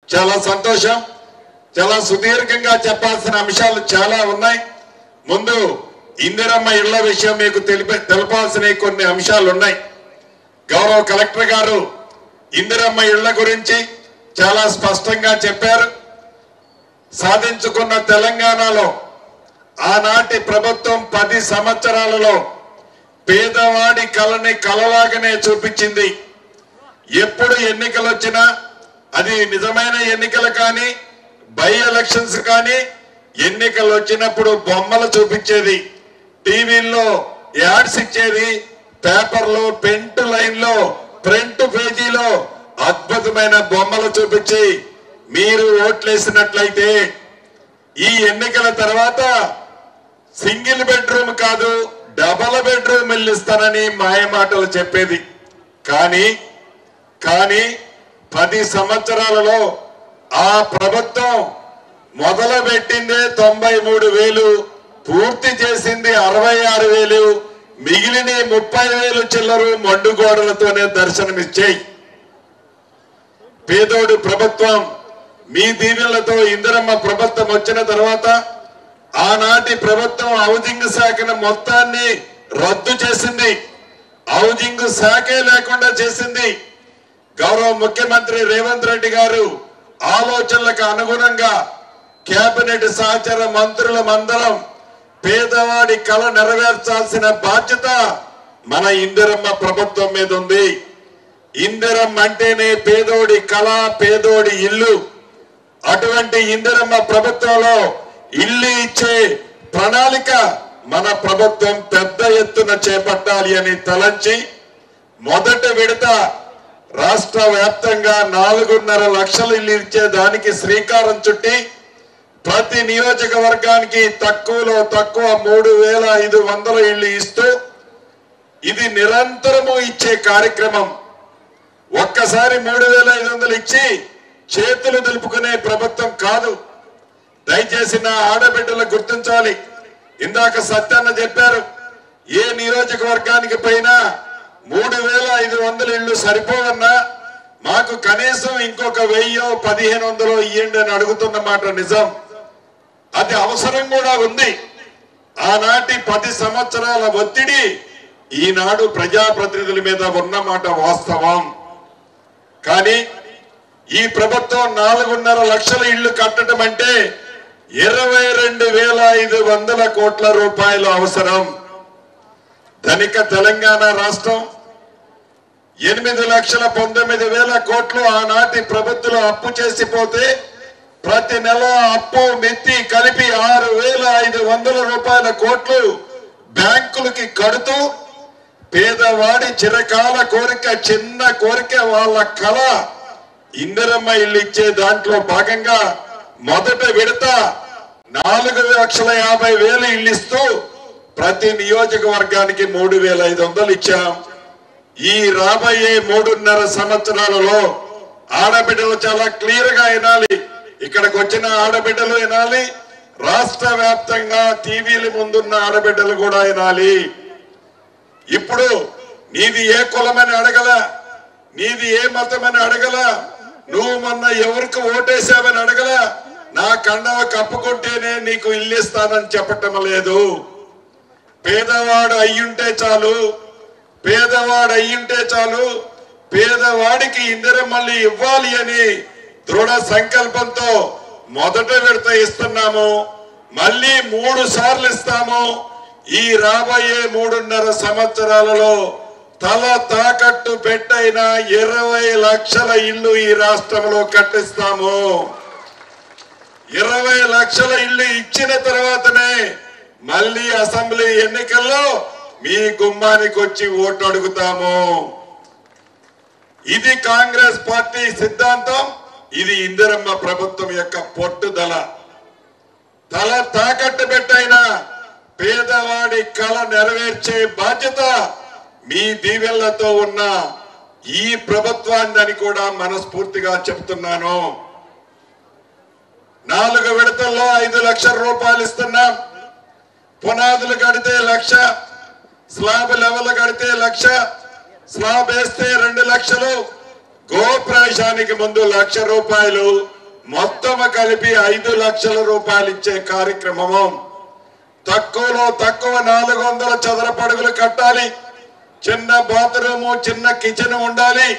చాలా సంతోషం. చాలా సుదీర్ఘంగా చెప్పాల్సిన అంశాలు చాలా ఉన్నాయి. ముందు ఇందిరమ్మ ఇళ్ల విషయం మీకు తెలపాల్సిన కొన్ని అంశాలు ఉన్నాయి. గౌరవ కలెక్టర్ గారు ఇందిరమ్మ ఇళ్ల గురించి చాలా స్పష్టంగా చెప్పారు. సాధించుకున్న తెలంగాణలో ఆనాటి ప్రభుత్వం 10 సంవత్సరాలలో పేదవాడి కళని కలలాగానే చూపించింది. ఎప్పుడు ఎన్నికలు వచ్చినా అది నిజమైన ఎన్నికలు కానీ బై ఎలక్షన్స్ కానీ ఎన్నికలు వచ్చినప్పుడు బొమ్మలు చూపించేది, టీవీల్లో యాడ్స్ ఇచ్చేది, పేపర్లో పెంట్ లైన్లో ప్రింట్ పేజీలో అద్భుతమైన బొమ్మలు చూపించి మీరు ఓట్లేసినట్లయితే ఈ ఎన్నికల తర్వాత సింగిల్ బెడ్రూమ్ కాదు డబల్ బెడ్రూమ్ ఇల్లు ఇస్తానని మాయమాటలు చెప్పేది. కానీ 10 సంవత్సరాలలో ఆ ప్రభుత్వం మొదలుపెట్టిందే 93,000, పూర్తి చేసింది 66,000, మిగిలిన 30,000 చిల్లరు మండుగోడలతోనే దర్శనమిచ్చాయి. పేదోడు ప్రభుత్వం మీ దీవెనలతో ఇందిరమ్మ ప్రభుత్వం వచ్చిన తర్వాత ఆనాటి ప్రభుత్వం హౌసింగ్ శాఖను మొత్తాన్ని రద్దు చేసింది. హౌసింగ్ శాఖే లేకుండా చేసింది. గౌరవ ముఖ్యమంత్రి రేవంత్ రెడ్డి గారు ఆలోచనలకు అనుగుణంగా కేబినెట్ సహచర మంత్రులమందరం పేదవాడి కళ నెరవేర్చాల్సిన బాధ్యత మన ఇందిరమ్మ ప్రభుత్వం మీద ఉంది. ఇందిరమ్మ అంటేనే పేదోడి కళ, పేదోడి ఇల్లు. అటువంటి ఇందిరమ్మ ప్రభుత్వంలో ఇల్లు ఇచ్చే ప్రణాళిక మన ప్రభుత్వం పెద్ద ఎత్తున చేపట్టాలి అని తలంచి మొదటి విడత రాష్ట్ర వ్యాప్తంగా 4.5 లక్షల ఇల్లు ఇచ్చే దానికి శ్రీకారం చుట్టి ప్రతి నియోజకవర్గానికి తక్కువలో తక్కువ 3,500 ఇళ్లు ఇస్తూ ఇది నిరంతరము ఇచ్చే కార్యక్రమం. ఒక్కసారి 3,500 ఇచ్చి చేతులు దులుపుకునే ప్రభుత్వం కాదు. దయచేసి నా ఆడబిడ్డలు గుర్తించాలి. ఇందాక సత్యన్న చెప్పారు, ఏ నియోజకవర్గానికి పైన 3,500 ఇళ్లు సరిపోవన్నా మాకు కనీసం ఇంకొక 1,000-1,500 ఇయ్యండి అని అడుగుతున్న మాట నిజం. అది అవసరం కూడా ఉంది. ఆనాటి 10 సంవత్సరాల ఒత్తిడి ఈనాడు ప్రజాప్రతినిధుల మీద ఉన్నమాట వాస్తవం. కానీ ఈ ప్రభుత్వం 4.5 లక్షల ఇళ్లు కట్టడం అంటే 22,500 కోట్ల రూపాయలు అవసరం. ధనిక తెలంగాణ రాష్ట్రం 8,19,000 కోట్లు ఆనాటి ప్రభుత్వం అప్పు చేసిపోతే ప్రతి నెల అప్పు మెత్తి కలిపి 6,500 కోట్లు బ్యాంకులకి కడుతూ పేదవాడి చిరకాల కోరిక, చిన్న కోరిక, వాళ్ళ కళ ఇందిరమ్మ ఇల్లు ఇచ్చే దాంట్లో భాగంగా మొదటి విడత 4,50,000 ఇల్లు ఇస్తూ ప్రతి నియోజకవర్గానికి 3,500 ఇచ్చాం. ఈ రాబోయే 3.5 సంవత్సరాలలో ఆడబిడ్డలు చాలా క్లియర్ గా వినాలి. ఇక్కడికి వచ్చిన ఆడబిడ్డలు వినాలి, రాష్ట్ర వ్యాప్తంగా టీవీల ముందున్న ఆడబిడ్డలు కూడా వినాలి. ఇప్పుడు నీది ఏ కులమని అడగల, నీది ఏ మతమని అడగల, నువ్వు మొన్న ఎవరికి ఓటేసావని అడగల, నా కండవ కప్పుకుంటేనే నీకు ఇల్లు ఇస్తానని చెప్పటం లేదు. పేదవాడు అయ్యుంటే చాలు, పేదవాడు అయ్యుంటే చాలు, పేదవాడికి ఇందిరమ్మల్ని ఇవ్వాలి అని దృఢ సంకల్పంతో మొదట విడత ఇస్తున్నాము. మళ్ళీ 3 సార్లు ఇస్తాము. ఈ రాబోయే 3.5 సంవత్సరాలలో తల తాకట్టు పెట్టైన 20 లక్షల ఇల్లు ఈ రాష్ట్రంలో కట్టిస్తాము. 20 లక్షల ఇల్లు ఇచ్చిన తర్వాతనే మళ్ళీ అసెంబ్లీ ఎన్నికల్లో మీ గుమ్మానికి వచ్చి ఓటు అడుగుతాము. ఇది కాంగ్రెస్ పార్టీ సిద్ధాంతం. ఇది ఇందిరమ్మ ప్రభుత్వం యొక్క పట్టుదల. తల తాకట్టు పెట్టైనా పేదవాడి కళ నెరవేర్చే బాధ్యత మీ దీవెనలతో ఉన్న ఈ ప్రభుత్వాన్ని కూడా మనస్ఫూర్తిగా చెప్తున్నాను. 4 విడతల్లో 5 లక్షల రూపాయలు ఇస్తున్నాం. పునాదులు కడితే 1,00,000, స్లాబ్ లెవెల్ కడితే 1,00,000, స్లాబ్ వేస్తే 2 లక్షలు, గోప్రవేశానికి ముందు 1,00,000 రూపాయలు, మొత్తం కలిపి 5 లక్షల రూపాయలు ఇచ్చే కార్యక్రమము. తక్కువలో తక్కువ 400 చదరపు అడుగులు కట్టాలి. చిన్న బాత్రూము, చిన్న కిచెన్ ఉండాలి.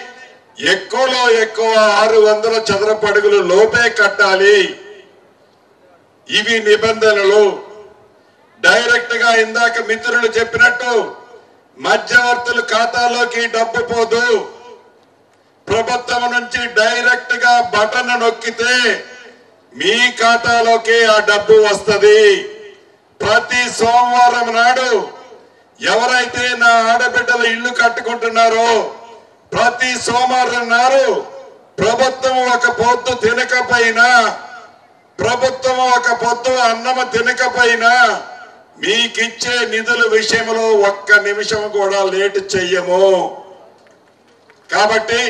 ఎక్కువలో ఎక్కువ 600 చదరపు అడుగులు లోపే కట్టాలి. ఇవి నిబంధనలు. డైరెక్ట్ గా ఇందాక మిత్రులు చెప్పినట్టు మధ్యవర్తుల ఖాతాలోకి డబ్బు పోదు. ప్రభుత్వం నుంచి డైరెక్ట్ గా బటన్ నొక్కితే మీ ఖాతాలోకి ఆ డబ్బు వస్తుంది. ప్రతి సోమవారం నాడు ఎవరైతే నా ఆడబిడ్డల ఇల్లు కట్టుకుంటున్నారో ప్రతి సోమవారం నాడు ప్రభుత్వం ఒక పొద్దు తినకపోయినా, ప్రభుత్వం ఒక పొద్దు అన్నం తినకపోయినా మీకిచ్చే నిధుల విషయంలో ఒక్క నిమిషం కూడా లేట్ చెయ్యము. కాబట్టి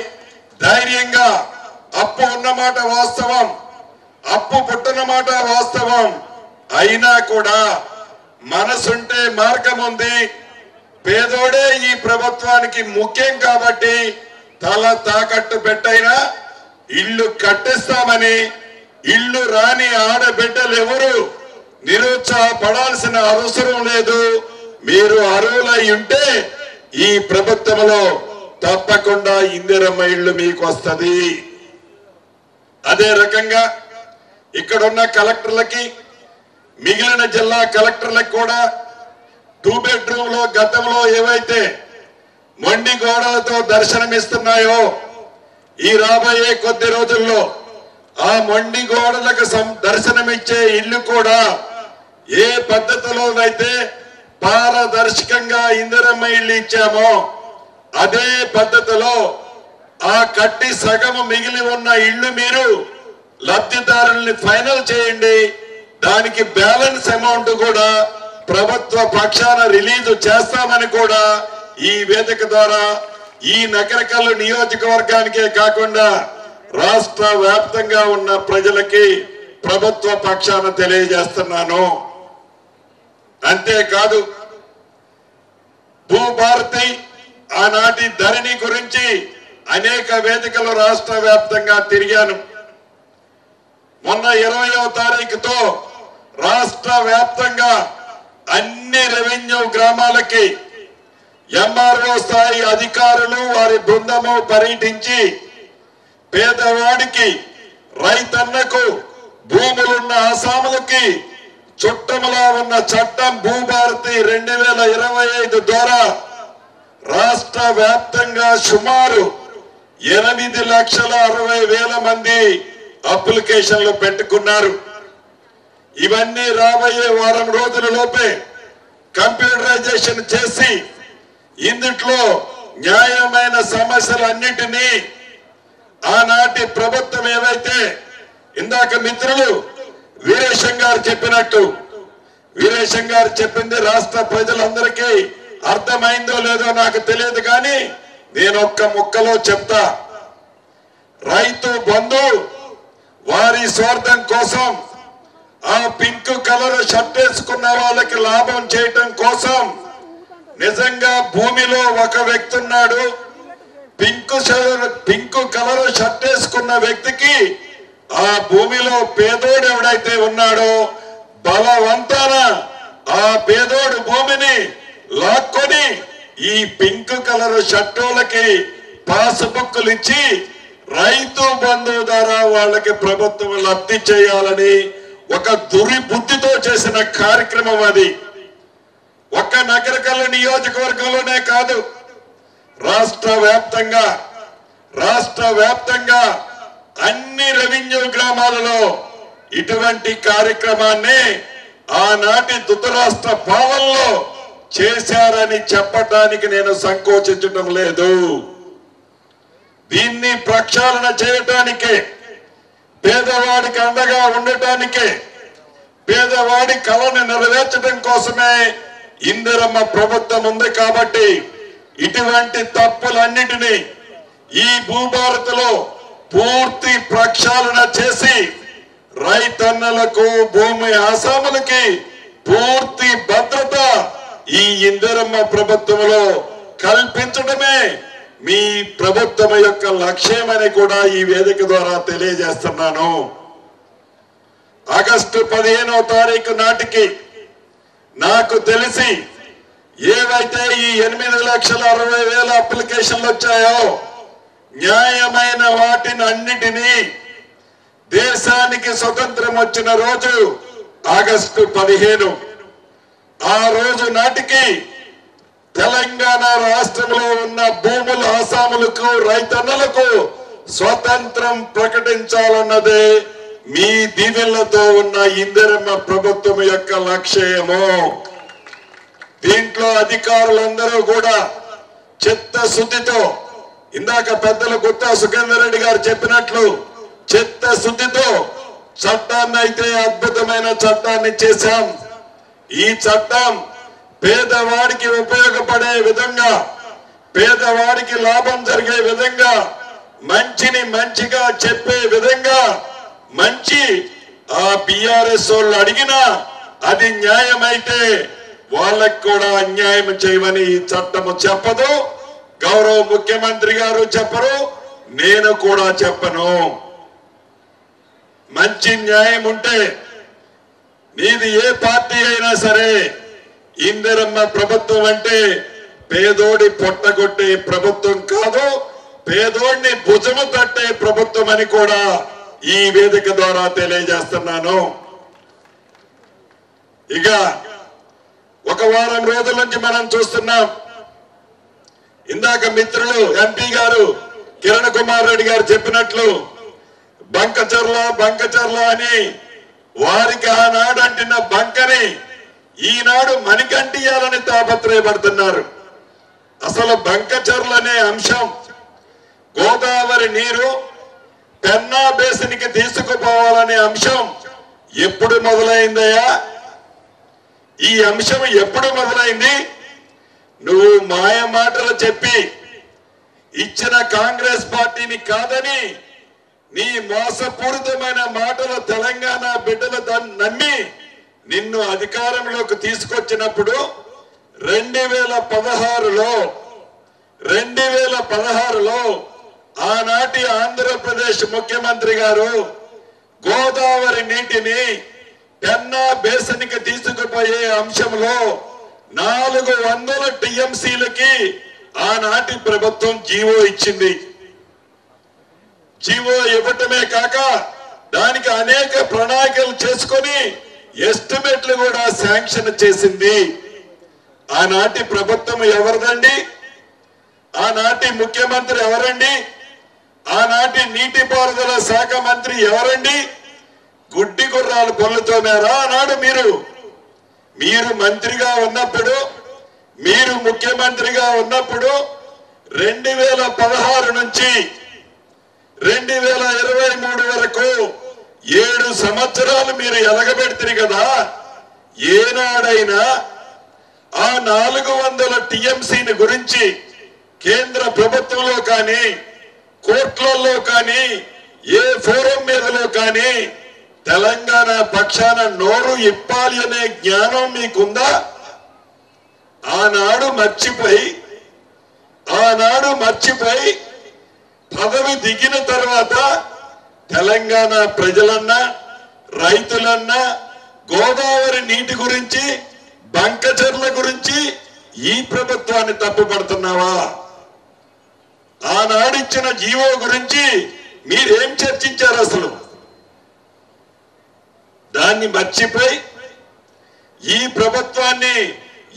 ధైర్యంగా అప్పు ఉన్నమాట వాస్తవం, అప్పు పుట్టినమాట వాస్తవం. అయినా కూడా మనసుంటే మార్గం ఉంది. పేదోడే ఈ ప్రభుత్వానికి ముఖ్యం కాబట్టి తల తాకట్టు పెట్టైనా ఇల్లు కట్టిస్తామని, ఇల్లు రాని ఆడబిడ్డలు ఎవరు నిరుత్సాహపడాల్సిన అవసరం లేదు. మీరు అర్హులై ఉంటే ఈ ప్రభుత్వంలో తప్పకుండా ఇందిరమ్మ ఇల్లు మీకు వస్తుంది. అదే రకంగా ఇక్కడున్న కలెక్టర్లకి, మిగిలిన జిల్లా కలెక్టర్లకు కూడా 2 బెడ్రూమ్ లో గతంలో ఏవైతే మొండి గోడలతో దర్శనమిస్తున్నాయో ఈ రాబోయే కొద్ది రోజుల్లో ఆ మొండి గోడలకు దర్శనమిచ్చే ఇల్లు కూడా ఏ పద్ధతిలోనైతే పారదర్శకంగా ఇందిరమ్మ ఇల్లు ఇచ్చామో అదే పద్ధతిలో ఆ కట్టి సగం మిగిలి ఉన్న ఇల్లు మీరు లబ్ధిదారుల్ని ఫైనల్ చేయండి. దానికి బ్యాలెన్స్ అమౌంట్ కూడా ప్రభుత్వ పక్షాన రిలీజ్ చేస్తామని కూడా ఈ వేదిక ద్వారా ఈ నగరకల్లు నియోజకవర్గానికే కాకుండా రాష్ట్ర వ్యాప్తంగా ఉన్న ప్రజలకి ప్రభుత్వ పక్షాన తెలియజేస్తున్నాను. అంతేకాదు భూభారతి ఆనాటి ధరణి గురించి అనేక వేదికలు రాష్ట్ర వ్యాప్తంగా తిరిగాను. మొన్న 20వ తారీఖుతో రాష్ట్ర వ్యాప్తంగా అన్ని రెవెన్యూ గ్రామాలకి ఎంఆర్ఓ స్థాయి అధికారులు వారి బృందము పర్యటించి పేదవాడికి, రైతన్నకు, భూములున్న ఆసాములకి చుట్టములా ఉన్న చట్టం భూభారతి 2025 ద్వారా రాష్ట్ర వ్యాప్తంగా సుమారు 8,60,000 మంది అప్లికేషన్లు పెట్టుకున్నారు. ఇవన్నీ రాబోయే వారం రోజుల లోపే కంప్యూటరైజేషన్ చేసి ఇందుట్లో న్యాయమైన సమస్యలన్నిటినీ ఆనాటి ప్రభుత్వం ఏవైతే ఇందాక మిత్రులు వీరేశం గారు చెప్పినట్టు, వీరేశం గారు చెప్పింది రాష్ట్ర ప్రజలందరికీ అర్థమైందో లేదో నాకు తెలియదు, కానీ నేను ఒక్క ముక్కలో చెప్తా. రైతు బంధు వారి స్వార్థం కోసం ఆ పింక్ కలర్ షర్ట్ వేసుకున్న వాళ్ళకి లాభం చేయటం కోసం నిజంగా భూమిలో ఒక వ్యక్తి ఉన్నాడు. పింక్ కలర్ షర్ట్ వేసుకున్న వ్యక్తికి ఆ భూమిలో పేదోడు ఎవడైతే ఉన్నాడో బలవంతాన ఆ పేదోడు భూమిని లాక్కొని ఈ పింక్ కలర్ షర్టులకి పాస్బుక్లు ఇచ్చి రైతు బంధు ద్వారా వాళ్ళకి ప్రభుత్వం లబ్ధి చేయాలని ఒక దుర్బుద్ధితో చేసిన కార్యక్రమం అది. ఒక్క నగరకల్లు నియోజకవర్గంలోనే కాదు, రాష్ట్ర వ్యాప్తంగా అన్ని రెవెన్యూ గ్రామాలలో ఇటువంటి కార్యక్రమాన్ని ఆనాటి ధృతరాష్ట్ర పాలనలో చేశారని చెప్పడానికి నేను సంకోచించడం లేదు. దీన్ని ప్రక్షాళన చేయటానికే, పేదవాడికి అండగా ఉండటానికే, పేదవాడి కళను నెరవేర్చడం కోసమే ఇందిరమ్మ ప్రభుత్వం ఉంది. కాబట్టి ఇటువంటి తప్పులన్నిటినీ ఈ భూభారతిలో పూర్తి ప్రక్షాళన చేసి రైతన్నలకు, భూమి ఆసాములకి పూర్తి భద్రత ఈ ఇందిరమ్మ ప్రభుత్వంలో కల్పించడమే మీ ప్రభుత్వం యొక్క లక్ష్యమని కూడా ఈ వేదిక ద్వారా తెలియజేస్తున్నాను. ఆగస్టు 15వ తారీఖు నాటికి నాకు తెలిసి ఏవైతే ఈ 8,60,000 అప్లికేషన్లు వచ్చాయో న్యాయమైన వాటిని అన్నిటినీ దేశానికి స్వతంత్రం వచ్చిన రోజు ఆగస్టు 15. ఆ రోజు నాటికి తెలంగాణ రాష్ట్రంలో ఉన్న భూముల ఆసాములకు రైతన్నలకు స్వతంత్రం ప్రకటించాలన్నదే మీ దీవెనలతో ఉన్న ఇందిరమ్మ ప్రభుత్వం యొక్క లక్ష్యము. దీంట్లో అధికారులందరూ కూడా చిత్తశుద్ధితో, ఇందాక పెద్దలు గుత్తా సుఖేందర్ రెడ్డి గారు చెప్పినట్లు చిత్తశుద్ధితో చట్టాన్ని అయితే అద్భుతమైన చట్టాన్ని చేశాం. ఈ చట్టం పేదవాడికి ఉపయోగపడే విధంగా, పేదవాడికి లాభం జరిగే విధంగా, మంచిని మంచిగా చెప్పే విధంగా, మంచి ఆ బీఆర్ఎస్ వాళ్ళు అడిగినా అది న్యాయమైతే వాళ్ళకి కూడా అన్యాయం చేయమని ఈ చట్టము చెప్పదు. గౌరవ ముఖ్యమంత్రి గారు చెప్పరు, నేను కూడా చెప్పను. మంచి న్యాయం ఉంటే నీది ఏ పార్టీ అయినా సరే, ఇందిరమ్మ ప్రభుత్వం అంటే పేదోడి పొట్టగొట్టే ప్రభుత్వం కాదు, పేదోడిని భుజము తట్టే ప్రభుత్వం అని కూడా ఈ వేదిక ద్వారా తెలియజేస్తున్నాను. ఇక ఒక వారం రోజుల నుంచి మనం చూస్తున్నాం, ఇందాక మిత్రులు ఎంపీ గారు కిరణ్ కుమార్ రెడ్డి గారు చెప్పినట్లు బంకచర్ల అని వారికి ఆనాడు అంటిన బంకని ఈనాడు మణికంటియాలని తాపత్రయపడుతున్నారు. అసలు బంకచర్ల అనే అంశం గోదావరి నీరు పెన్నా బేసిన్కి తీసుకుపోవాలనే అంశం ఎప్పుడు మొదలైందయ్యా? ఈ అంశం ఎప్పుడు మొదలైంది? నువ్వు మాయ మాటలు చెప్పి ఇచ్చిన కాంగ్రెస్ పార్టీని కాదని నీ మోసపూరితమైన మాటలు తెలంగాణ బిడ్డలు నమ్మి నిన్ను అధికారంలోకి తీసుకొచ్చినప్పుడు 2016లో ఆనాటి ఆంధ్రప్రదేశ్ ముఖ్యమంత్రి గారు గోదావరి నీటిని పెన్నా బేసిన్కి తీసుకుపోయే అంశంలో 400 టీఎంసీలకి ఆనాటి ప్రభుత్వం జీవో ఇచ్చింది. జీవో ఇవ్వటమే కాక దానికి అనేక ప్రణాళికలు చేసుకొని ఎస్టిమేట్లు కూడా శాంక్షన్ చేసింది. ఆనాటి ప్రభుత్వం ఎవరిదండి? ఆనాటి ముఖ్యమంత్రి ఎవరండి? ఆనాటి నీటిపారుదల శాఖ మంత్రి ఎవరండి? గుడ్డి గుర్రాలు పొల్లుతోనారా ఆనాడు? మీరు మంత్రిగా ఉన్నప్పుడు, మీరు ముఖ్యమంత్రిగా ఉన్నప్పుడు 2016 నుంచి 2023 వరకు 7 సంవత్సరాలు మీరు ఎలగబెడుతుంది కదా. ఏనాడైనా ఆ 400 టీఎంసీని గురించి కేంద్ర ప్రభుత్వంలో కానీ, కోర్టులలో కానీ, ఏ ఫోరం మీదలో కానీ తెలంగాణ పక్షాన నోరు ఇప్పాలి అనే జ్ఞానం మీకుందా? ఆనాడు మర్చిపోయి పదవి దిగిన తర్వాత తెలంగాణ ప్రజలన్నా, రైతులన్నా గోదావరి నీటి గురించి, బంకచర్ల గురించి ఈ ప్రభుత్వాన్ని తప్పుపడుతున్నావా? ఆనాడిచ్చిన జీవో గురించి మీరేం చర్చించారు అసలు? దాన్ని మర్చిపోయి ఈ ప్రభుత్వాన్ని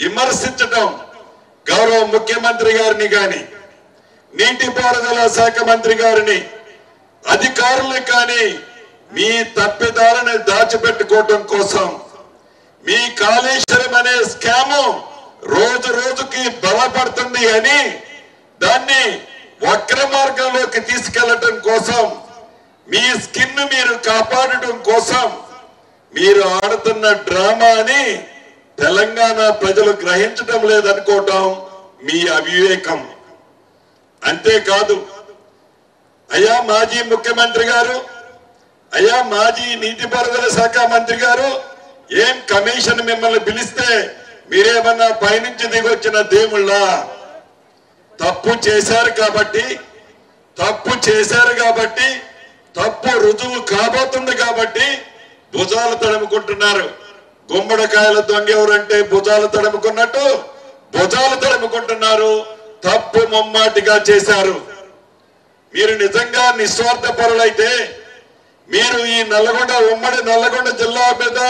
విమర్శించడం గౌరవ ముఖ్యమంత్రి గారిని గాని, నీటిపారుదల శాఖ మంత్రి గారిని, అధికారులు కానీ మీ తప్పిదాలని దాచిపెట్టుకోవటం కోసం మీ కాళేశ్వరం అనే స్కాము రోజు రోజుకి బలపడుతుంది అని దాన్ని వక్ర మార్గంలోకి తీసుకెళ్లటం కోసం, మీ స్కిన్ మీరు కాపాడటం కోసం మీరు ఆడుతున్న డ్రామా అని తెలంగాణ ప్రజలు గ్రహించడం లేదనుకోవటం మీ అవివేకం. అంతేకాదు, అయ్యా మాజీ ముఖ్యమంత్రి గారు, అయ్యా మాజీ నీటిపారుదల శాఖ మంత్రి గారు, ఏం కమిషన్ మిమ్మల్ని పిలిస్తే మీరేమన్నా పైనుంచి దిగొచ్చిన దేవుళ్ళ? తప్పు చేశారు కాబట్టి తప్పు రుజువు కాబోతుంది కాబట్టి భుజాలు తడుముకుంటున్నారు. గుమ్మడికాయల దొంగ ఎవరంటే భుజాలు తడుముకున్నట్టు భుజాలు తడుముకుంటున్నారు. తప్పు ముమ్మాటిగా చేశారు. మీరు నిజంగా నిస్వార్థ పరులైతే మీరు ఈ నల్లగొండ ఉమ్మడి నల్లగొండ జిల్లా మీద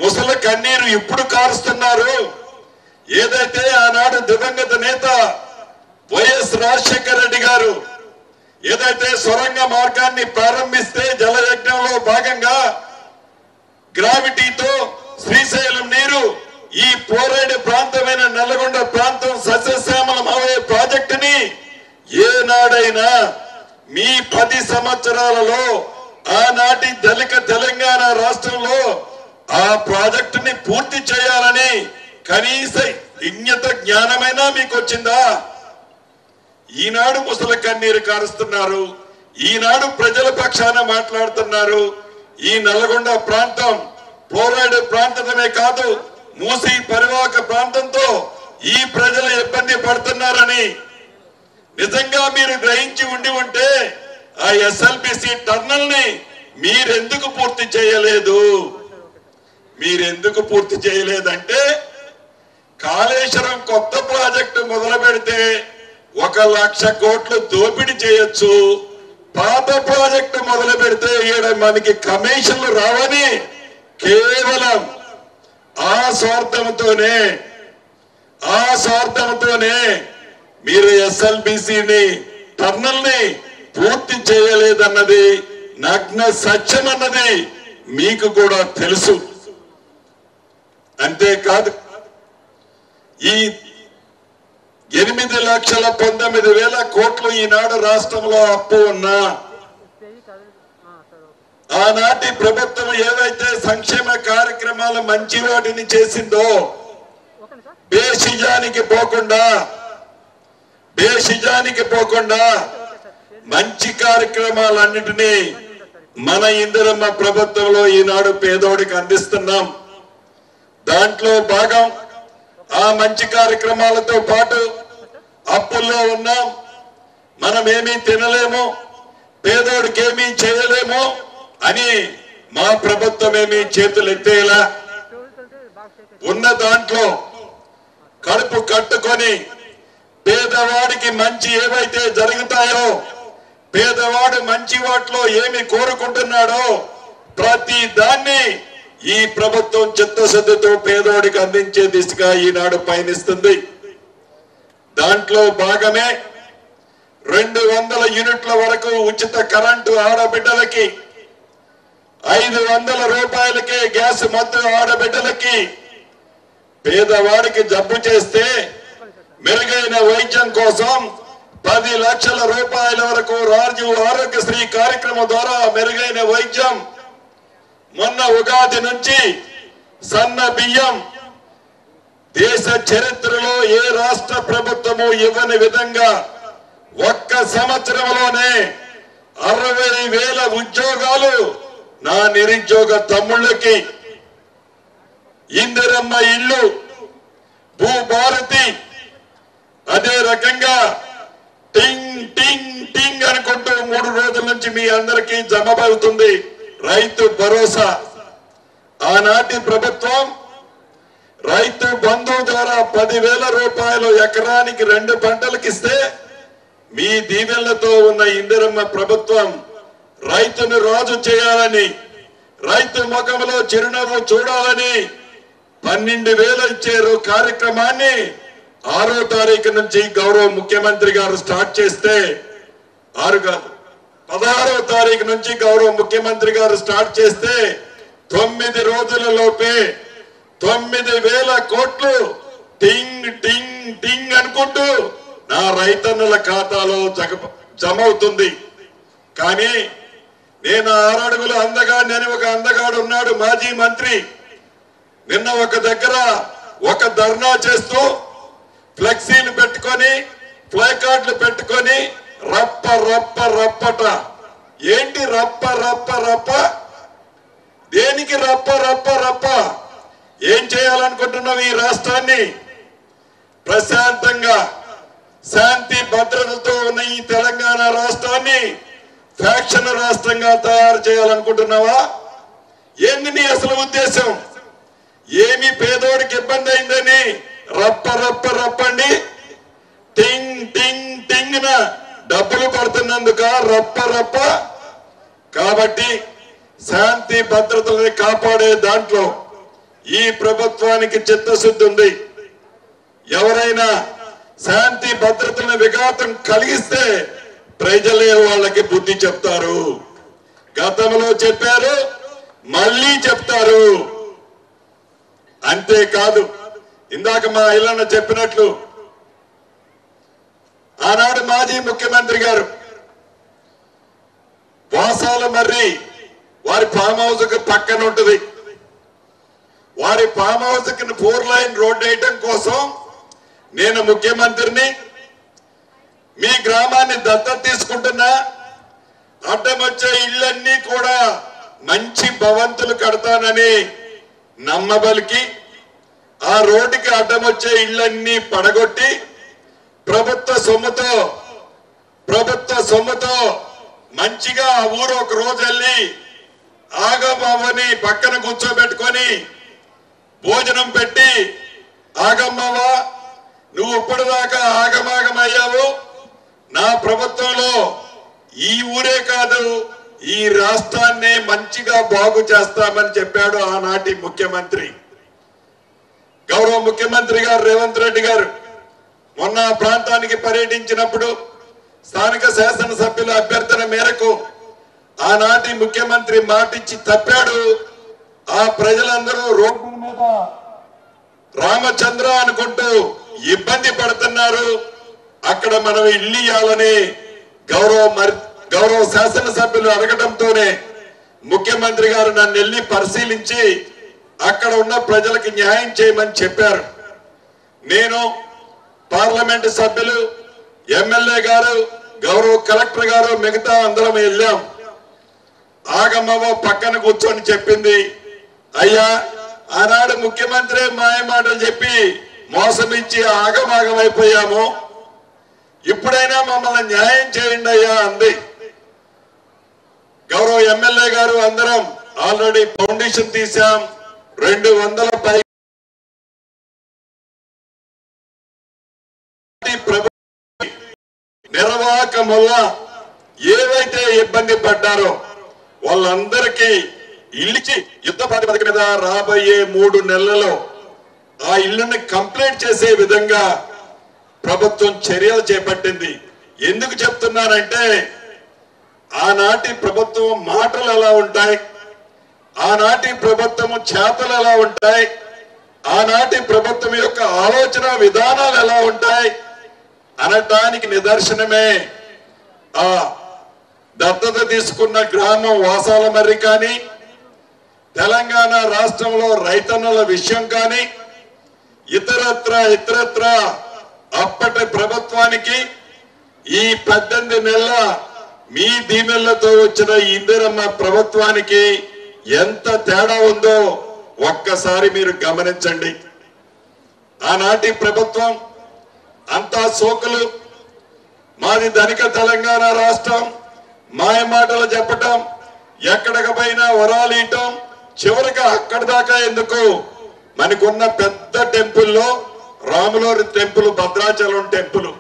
ముసలి కన్నీరు ఇప్పుడు కారుస్తున్నారు. ఏదైతే ఆనాడు దివంగత నేత వైఎస్ రాజశేఖర రెడ్డి గారు ఏదైతే సొరంగ మార్గాన్ని ప్రారంభిస్తే జలయజ్ఞంలో భాగంగా గ్రావిటీతో శ్రీశైలం నీరు ఈ పోరేడు ప్రాంతమైన నల్లగొండ ప్రాంతం సస్యశ్యామలమయ్యే ప్రాజెక్టుని ఏనాడైనా మీ 10 సంవత్సరాలలో ఆనాటి దళిత తెలంగాణ రాష్ట్రంలో ఆ ప్రాజెక్టుని పూర్తి చేయాలని కనీస విజ్ఞత జ్ఞానమైనా మీకు వచ్చిందా? ఈనాడు ముసలి కన్నీరు కారుస్తున్నారు. ఈనాడు ప్రజల పక్షాన మాట్లాడుతున్నారు. ఈ నల్లగొండ ప్రాంతం ఫ్లోరైడ్ ప్రాంతమే కాదు, మూసీ పరివాహక ప్రాంతంతో ఈ ప్రజలు ఇబ్బంది పడుతున్నారని నిజంగా మీరు గ్రహించి ఉంటే ఆ ఎస్ఎల్బిసి టర్నల్ ని మీరెందుకు పూర్తి చేయలేదు? మీరెందుకు పూర్తి చేయలేదంటే కాళేశ్వరం కొత్త ప్రాజెక్టు మొదలు పెడితే 1,00,000 కోట్లు దోపిడీ చేయొచ్చు. పాత ప్రాజెక్టు మొదలు పెడితే మనకి కమిషన్లు రావని కేవలం ఆ స్వార్థంతోనే మీరు ఎస్ఎల్బిసిని టర్నల్ ని పూర్తి చేయలేదన్నది నగ్న సత్యం అన్నది మీకు కూడా తెలుసు. అంతేకాదు ఈ 8,19,000 కోట్లు ఈనాడు రాష్ట్రంలో అప్పు ఉన్నా ఆనాటి ప్రభుత్వం ఏవైతే సంక్షేమ కార్యక్రమాలు మంచి వాటిని చేసిందో బేషిజానికి పోకుండా మంచి కార్యక్రమాలన్నిటినీ మన ఇందిరమ్మ ప్రభుత్వంలో ఈనాడు పేదోడికి అందిస్తున్నాం. దాంట్లో భాగం ఆ మంచి కార్యక్రమాలతో పాటు అప్పుల్లో ఉన్నాం. మనమేమీ తినలేము, పేదోడికి ఏమీ చేయలేము అని మా ప్రభుత్వం ఏమీ చేతులు ఎత్తేలా ఉన్న దాంట్లో కడుపు కట్టుకొని పేదవాడికి మంచి ఏవైతే జరుగుతాయో పేదవాడు మంచి వాటిలో ఏమి కోరుకుంటున్నాడో ప్రతి దాన్ని ఈ ప్రభుత్వం చిత్తశుద్ధితో పేదవాడికి అందించే దిశగా ఈనాడు పయనిస్తుంది. దాంట్లో భాగమే 200 యూనిట్ల వరకు ఉచిత కరెంటు ఆడబిడ్డలకి, 500 రూపాయలకే గ్యాస్ మద్దు ఆడబిడ్డలకి, పేదవాడికి జబ్బు చేస్తే మెరుగైన వైద్యం కోసం 10 లక్షల రూపాయల వరకు రాజీవ్ ఆరోగ్యశ్రీ కార్యక్రమం ద్వారా మెరుగైన వైద్యం. మొన్న ఉగాది నుంచి సన్న బియ్యం దేశ చరిత్రలో ఏ రాష్ట్ర ప్రభుత్వము ఇవ్వని విధంగా ఒక్క సంవత్సరంలోనే 60,000 ఉద్యోగాలు నా నిరుద్యోగ తమ్ముళ్ళకి, ఇందిరమ్మ ఇల్లు, భూభారతి, అదే రకంగా టింగ్ టింగ్ టింగ్ అనుకుంటూ 3 రోజుల నుంచి మీ అందరికీ జమ అవుతుంది రైతు భరోసా. ఆనాటి ప్రభుత్వం రైతు బంధు ద్వారా 10,000 రూపాయలు ఎకరానికి 2 పంటలకు ఇస్తే మీ దీవెనలతో ఉన్న ఇందిరమ్మ ప్రభుత్వం రైతును రాజు చేయాలని, రైతు ముఖంలో చిరునవ్వు చూడాలని 12,000 ఇచ్చారు కార్యక్రమాన్ని 6వ తారీఖు నుంచి గౌరవ ముఖ్యమంత్రి గారు స్టార్ట్ చేస్తే 16వ తారీఖు నుంచి గౌరవ ముఖ్యమంత్రి గారు స్టార్ట్ చేస్తే 9 రోజుల లోపే 9,000 కోట్లు టింగ్ టింగ్ టింగ్ అనుకుంటూ నా రైతన్నుల ఖాతాలో జమ అవుతుంది. కానీ నేను 6 అడుగుల అందగాడిని ఒక అందగాడు ఉన్నాడు మాజీ మంత్రి. నిన్న ఒక దగ్గర ఒక ధర్నా చేస్తూ ఫ్లెక్సీలు పెట్టుకొని ప్లే కార్డులు పెట్టుకొని రప్ప రప్ప రప్పట. ఏంటి రప్ప రప్ప రప్ప? దేనికి రప్ప రప్ప రప్ప? ఏం చేయాలనుకుంటున్నావు? ఈ రాష్ట్రాన్ని ప్రశాంతంగా శాంతి భద్రతతో ఉన్న ఈ తెలంగాణ రాష్ట్రాన్ని ఫ్యాక్షన్ రాష్ట్రంగా తయారు చేయాలనుకుంటున్నావా? ఏంది నీ అసలు ఉద్దేశం? ఏమి పేదోడికి ఇబ్బంది అయిందని రప్ప రప్ప రప్పండి టింగ్ టింగ్ టింగ్ డబ్బులు పడుతున్నందుక రప్ప రప్ప. కాబట్టి శాంతి భద్రతల్ని కాపాడే దాంట్లో ఈ ప్రభుత్వానికి చిత్తశుద్ధి ఉంది. ఎవరైనా శాంతి భద్రతలను విఘాతం కలిగిస్తే ప్రజలే వాళ్ళకి బుద్ధి చెప్తారు. గతంలో చెప్పారు, మళ్ళీ చెప్తారు. అంతేకాదు, ఇందాక మా ఇల్లన్న చెప్పినట్లు ఆనాడు మాజీ ముఖ్యమంత్రి గారు వాసాల మర్రి వారి ఫామ్ హౌస్ కి పక్కన ఉంటుంది. వారి ఫామ్ హౌస్ కి 4 లైన్ రోడ్డు వేయటం కోసం నేను ముఖ్యమంత్రిని, మీ గ్రామాన్ని దత్తత తీసుకుంటున్నా, అడ్డం వచ్చే ఇళ్ళన్నీ కూడా మంచి భవంతులు కడతానని నమ్మబలికి ఆ రోడ్డుకి అడ్డం వచ్చే ఇళ్ళన్నీ పడగొట్టి ప్రభుత్వ సొమ్ముతో మంచిగా ఆ ఊరు ఒక రోజు వెళ్ళి ఆగమ్మని పక్కన కూర్చోబెట్టుకొని భోజనం పెట్టి, ఆగమ్మవా నువ్వు ఇప్పటిదాకా ఆగమాగమయ్యావు, నా ప్రభుత్వంలో ఈ ఊరే కాదు ఈ రాష్ట్రాన్ని మంచిగా బాగు చేస్తామని చెప్పాడు ఆనాటి ముఖ్యమంత్రి. గౌరవ ముఖ్యమంత్రి గారు రేవంత్ రెడ్డి గారు మొన్న ప్రాంతానికి పర్యటించినప్పుడు స్థానిక శాసనసభ్యుల అభ్యర్థన మేరకు ఆనాటి ముఖ్యమంత్రి మాటిచ్చి తప్పాడు. ఆ ప్రజలందరూ రోడ్డు మీద రామచంద్ర అనుకుంటూ ఇబ్బంది పడుతున్నారు. అక్కడ మనం ఇల్లు ఇవ్వాలని గౌరవ శాసనసభ్యులు అడగడంతోనే ముఖ్యమంత్రి గారు నన్ను వెళ్ళి పరిశీలించి అక్కడ ఉన్న ప్రజలకు న్యాయం చేయమని చెప్పారు. నేను పార్లమెంటు సభ్యులు, ఎమ్మెల్యే గారు, గౌరవ కలెక్టర్ గారు, మిగతా అందరం వెళ్ళాం. ఆగమ్మవ పక్కన కూర్చొని చెప్పింది, అయ్యా ఆనాడు ముఖ్యమంత్రి మాయ మాటలు చెప్పి మోసమిచ్చి ఆగమాగమైపోయాము, ఇప్పుడైనా మమ్మల్ని న్యాయం చేయండి అయ్యా అంది. గౌరవ ఎమ్మెల్యే గారు అందరం ఆల్రెడీ ఫౌండేషన్ తీసాం. 200 పై నిర్వాహకం వల్ల ఏవైతే ఇబ్బంది పడ్డారో వాళ్ళందరికీ ఇల్లుకి యుద్ధ ప్రాతిపదిక మీద రాబోయే 3 నెలల్లో ఆ ఇల్లుని కంప్లీట్ చేసే విధంగా ప్రభుత్వం చర్యలు చేపట్టింది. ఎందుకు చెప్తున్నానంటే ఆనాటి ప్రభుత్వం మాటలు ఎలా ఉంటాయి, ఆనాటి ప్రభుత్వం చేతలు ఎలా ఉంటాయి, ఆనాటి ప్రభుత్వం యొక్క ఆలోచన విధానాలు ఎలా ఉంటాయి అనటానికి నిదర్శనమే ఆ దత్తత తీసుకున్న గ్రామం వాసాల మర్రి కానీ, తెలంగాణ రాష్ట్రంలో రైతన్నల విషయం కానీ, ఇతరత్ర అప్పటి ప్రభుత్వానికి ఈ 18 నెలల మీ దీవెనలతో వచ్చిన ఇందిరమ్మ ప్రభుత్వానికి ఎంత తేడా ఉందో ఒక్కసారి మీరు గమనించండి. ఆనాటి ప్రభుత్వం అంతా సోకులు, మాది ధనిక తెలంగాణ రాష్ట్రం, మాయమాటలు చెప్పటం, ఎక్కడికి పోయినా వరాలు ఇయటం, చివరికి అక్కడి దాకా ఎందుకు మనకున్న పెద్ద టెంపుల్లో రాములవారి టెంపుల్, భద్రాచలం టెంపుల్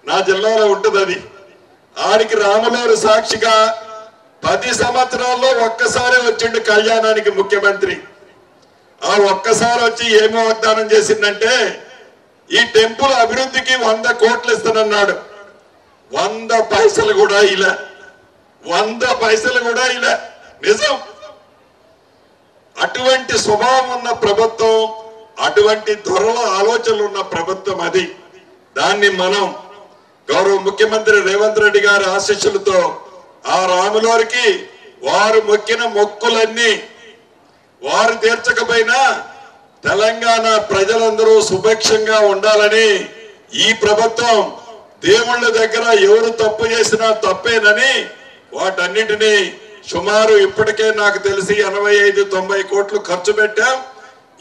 నా జిల్లాలో ఉంటుంది. అది ఆడికి రాములవారి సాక్షిగా 10 సంవత్సరాల్లో ఒక్కసారి వచ్చిండు కళ్యాణానికి ముఖ్యమంత్రి. ఆ ఒక్కసారి వచ్చి ఏమి వాగ్దానం చేసిందంటే ఈ టెంపుల్ అభివృద్ధికి 100 కోట్లు ఇస్తానన్నాడు. 100 పైసలు కూడా ఇలా 100 పైసలు కూడా ఇలా నిజం. అటువంటి స్వభావం ఉన్న ప్రభుత్వం, అటువంటి ధరల ఆలోచనలు ఉన్న ప్రభుత్వం అది. దాన్ని మనం గౌరవ ముఖ్యమంత్రి రేవంత్ రెడ్డి గారి ఆశీస్సులతో ఆ రాములవారికి వారు మొక్కిన మొక్కులన్నీ వారు తీర్చకపోయినా తెలంగాణ ప్రజలందరూ సుభిక్షంగా ఉండాలని ఈ ప్రభుత్వం దేవుళ్ళ దగ్గర ఎవరు తప్పు చేసినా తప్పేనని వాటన్నిటినీ సుమారు ఇప్పటికే నాకు తెలిసి 85-90 కోట్లు ఖర్చు పెట్టాం.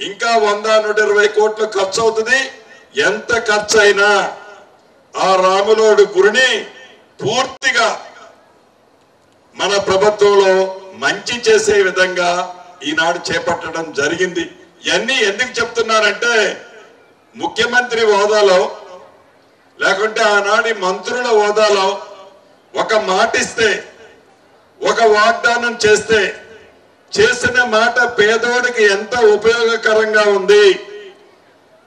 ఇంకా 100-120 కోట్లు ఖర్చు అవుతుంది. ఎంత ఖర్చు అయినా ఆ రాములోడు గురిని పూర్తిగా మన ప్రభుత్వంలో మంచి చేసే విధంగా ఈనాడు చేపట్టడం జరిగింది. ఇవన్నీ ఎందుకు చెప్తున్నానంటే ముఖ్యమంత్రి హోదాలో లేకుంటే ఆనాడి మంత్రుల హోదాలో ఒక మాట ఇస్తే, ఒక వాగ్దానం చేస్తే చేసిన మాట పేదోడికి ఎంత ఉపయోగకరంగా ఉంది,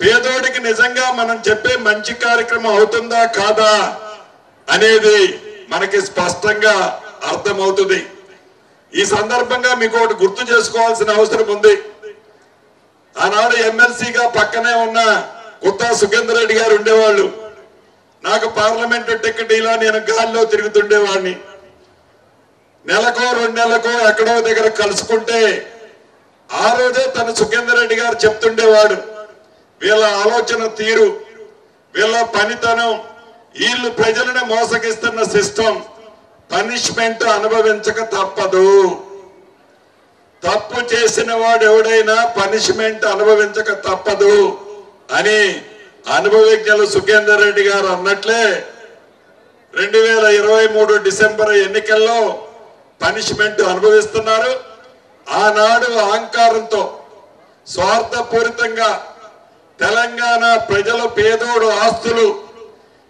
పేదోడికి నిజంగా మనం చెప్పే మంచి కార్యక్రమం అవుతుందా కాదా అనేది మనకి స్పష్టంగా అర్థమవుతుంది. ఈ సందర్భంగా మీకు ఒకటి గుర్తు చేసుకోవాల్సిన అవసరం ఉంది. ఆనాడు ఎమ్మెల్సీగా పక్కనే ఉన్న గుత్తా సుఖేందర్ రెడ్డి గారు ఉండేవాళ్ళు. నాకు పార్లమెంటు టికెట్ ఇలా నేను గాల్లో తిరుగుతుండేవాడిని. నెలకో 2 నెలలకో ఎక్కడో దగ్గర కలుసుకుంటే ఆ రోజే తన సుఖేందర్ రెడ్డి గారు చెప్తుండేవాడు, వీళ్ళ ఆలోచన తీరు, వీళ్ళ పనితనం, వీళ్ళు ప్రజలను మోసగిస్తున్న సిస్టమ్, పనిష్మెంట్ అనుభవించక తప్పదు. తప్పు చేసిన వాడు ఎవడైనా పనిష్మెంట్ అనుభవించక తప్పదు అని అనుభవజ్ఞులు సుఖేందర్ రెడ్డి గారు అన్నట్లే 2023 డిసెంబర్ ఎన్నికల్లో పనిష్మెంట్ అనుభవిస్తున్నారు. ఆనాడు అహంకారంతో స్వార్థపూరితంగా తెలంగాణ ప్రజల పేదోడు ఆస్తులు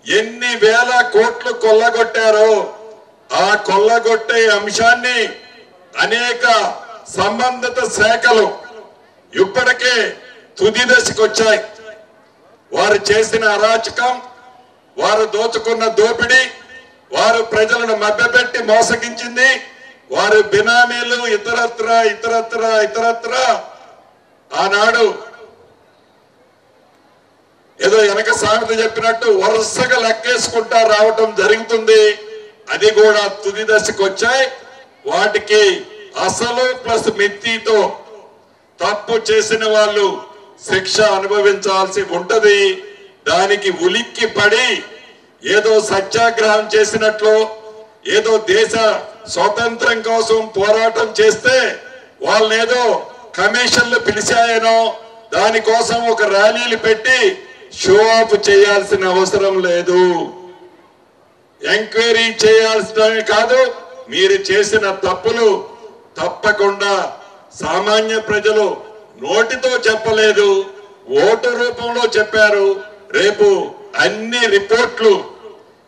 ఎన్ని వేల కోట్లు కొల్లగొట్టారో ఆ కొల్లగొట్టే అంశాన్ని అనేక సంబంధిత శాఖలు ఇప్పటికే తుది దశకు వచ్చాయి. వారు చేసిన అరాచకం, వారు దోచుకున్న దోపిడీ, వారు ప్రజలను మభ్యపెట్టి మోసగించింది, వారు బినామీలు ఇతరత్ర ఆనాడు ఏదో వెనక సామెత చెప్పినట్టు వరుసగా లెక్కేసుకుంటా రావటం జరుగుతుంది. అది కూడా తుది దశకు వచ్చాయి. వాటికి అసలు ప్లస్ మిత్తితో తప్పు చేసిన వాళ్ళు శిక్ష అనుభవించాల్సి ఉంటది. దానికి ఉలిక్కి పడి ఏదో సత్యాగ్రహం చేసినట్లు, ఏదో దేశ స్వాతంత్రం కోసం పోరాటం చేస్తే వాళ్ళేదో కమిషన్లు పిలిచాయనో దానికోసం ఒక ర్యాలీలు పెట్టి షో ఆఫ్ చేయాల్సిన అవసరం లేదు. ఎంక్వైరీ చేయాల్సినవి కాదు. మీరు చేసిన తప్పులు తప్పకుండా సామాన్య ప్రజలు నోటితో చెప్పలేదు, ఓటు రూపంలో చెప్పారు. రేపు అన్ని రిపోర్ట్లు,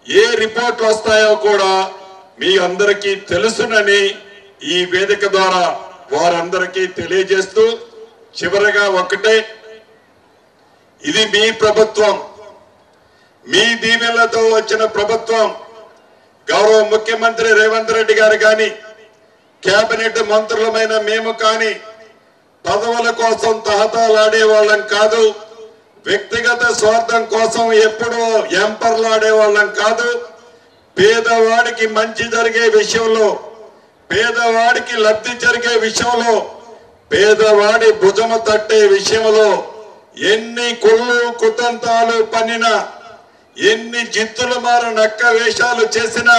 ఏ రిపోర్ట్లు వస్తాయో కూడా మీ అందరికీ తెలుసునని ఈ వేదిక ద్వారా వారందరికీ తెలియజేస్తూ, చివరగా ఒక్కటే, ఇది మీ ప్రభుత్వం, మీ దీవెనలతో వచ్చిన ప్రభుత్వం. గౌరవ ముఖ్యమంత్రి రేవంత్ రెడ్డి గారు కానీ, కేబినెట్ మంత్రులమైన మేము కానీ పదవుల కోసం తహతలాడే వాళ్ళం కాదు, వ్యక్తిగత స్వార్థం కోసం ఎప్పుడూ ఎంపర్లాడే వాళ్ళం కాదు. పేదవాడికి మంచి జరిగే విషయంలో, పేదవాడికి లబ్ధి జరిగే విషయంలో, పేదవాడి భుజము తట్టే విషయంలో ఎన్ని కుళ్ళు కుతంత్రాలు పన్నినా, ఎన్ని జిత్తులు మార నక్క వేషాలు చేసినా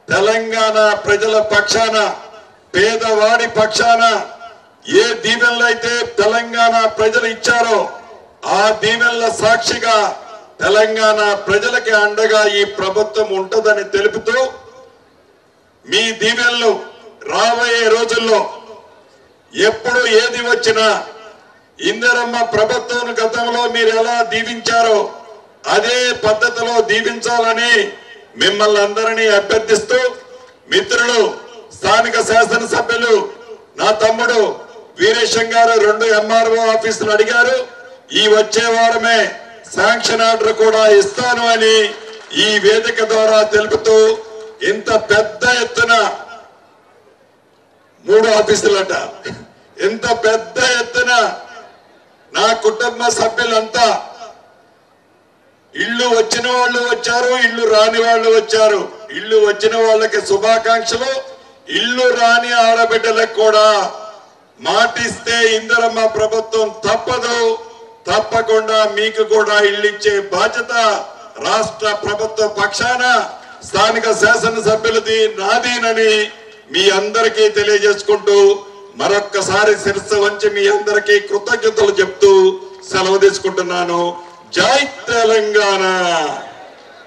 తెలంగాణ ప్రజల పక్షాన, పేదవాడి పక్షాన ఏ దీవెనలైతే తెలంగాణ ప్రజలు ఇచ్చారో ఆ దీవెనల సాక్షిగా తెలంగాణ ప్రజలకి అండగా ఈ ప్రభుత్వం ఉంటుందని తెలుపుతూ, మీ దీవెనలు రాబోయే రోజుల్లో ఎప్పుడు ఏది వచ్చినా ఇందిరమ్మ ప్రభుత్వం గతంలో మీరు ఎలా దీవించారో అదే పద్ధతిలో దీవించాలని మిమ్మల్ని అందరినీ అభ్యర్థిస్తూ, మిత్రులు స్థానిక శాసనసభ్యులు నా తమ్ముడు వీరేశం గారు 2 MRO ఆఫీసులు అడిగారు. ఈ వచ్చే వారమే శాంక్షన్ ఆర్డర్ కూడా ఇస్తాను అని ఈ వేదిక ద్వారా తెలుపుతూ, ఇంత పెద్ద ఎత్తున 3 ఆఫీసులట, ఇంత పెద్ద ఎత్తున నా కుటుంబ సభ్యులంతా, ఇల్లు వచ్చిన వాళ్ళు వచ్చారు, ఇల్లు రాని వాళ్ళు వచ్చారు. ఇల్లు వచ్చిన వాళ్ళకి శుభాకాంక్షలు, ఇల్లు రాని ఆడబిడ్డలకు కూడా మాటిస్తే ఇందిరమ్మ ప్రభుత్వం తప్పదు, తప్పకుండా మీకు కూడా ఇల్లు ఇచ్చే బాధ్యత రాష్ట్ర ప్రభుత్వ పక్షాన స్థానిక శాసనసభ్యులది, నాదీనని మీ అందరికీ తెలియజేసుకుంటూ మరొక్కసారి శిరస్సు వంచి మీ అందరికీ కృతజ్ఞతలు చెప్తూ సెలవు తీసుకుంటున్నాను. జై తెలంగాణ.